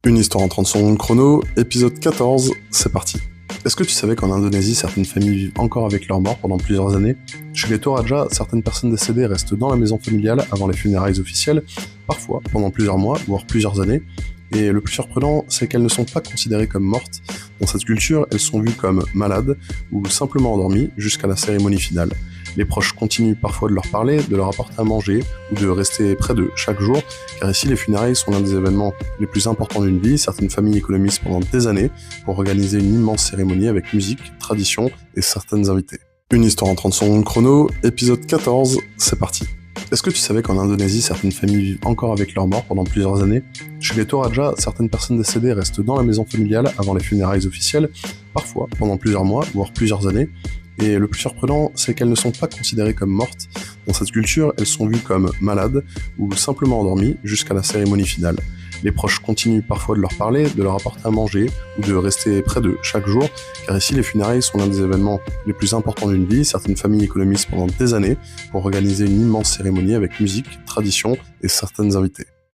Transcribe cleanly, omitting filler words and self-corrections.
Une histoire en 30 secondes chrono, épisode 14, c'est parti. Est-ce que tu savais qu'en Indonésie, certaines familles vivent encore avec leurs morts pendant plusieurs années? Chez les Toraja, certaines personnes décédées restent dans la maison familiale avant les funérailles officielles, parfois pendant plusieurs mois, voire plusieurs années. Et le plus surprenant, c'est qu'elles ne sont pas considérées comme mortes. Dans cette culture, elles sont vues comme malades ou simplement endormies jusqu'à la cérémonie finale. Les proches continuent parfois de leur parler, de leur apporter à manger ou de rester près d'eux chaque jour, car ici les funérailles sont l'un des événements les plus importants d'une vie. Certaines familles économisent pendant des années pour organiser une immense cérémonie avec musique, tradition et certaines invités. Une histoire en 30 secondes chrono, épisode 14, c'est parti. Est-ce que tu savais qu'en Indonésie, certaines familles vivent encore avec leurs morts pendant plusieurs années? Chez les Toraja, certaines personnes décédées restent dans la maison familiale avant les funérailles officielles, parfois pendant plusieurs mois, voire plusieurs années. Et le plus surprenant, c'est qu'elles ne sont pas considérées comme mortes. Dans cette culture, elles sont vues comme malades ou simplement endormies jusqu'à la cérémonie finale. Les proches continuent parfois de leur parler, de leur apporter à manger ou de rester près d'eux chaque jour, car ici les funérailles sont l'un des événements les plus importants d'une vie. Certaines familles économisent pendant des années pour organiser une immense cérémonie avec musique, tradition et certaines invités.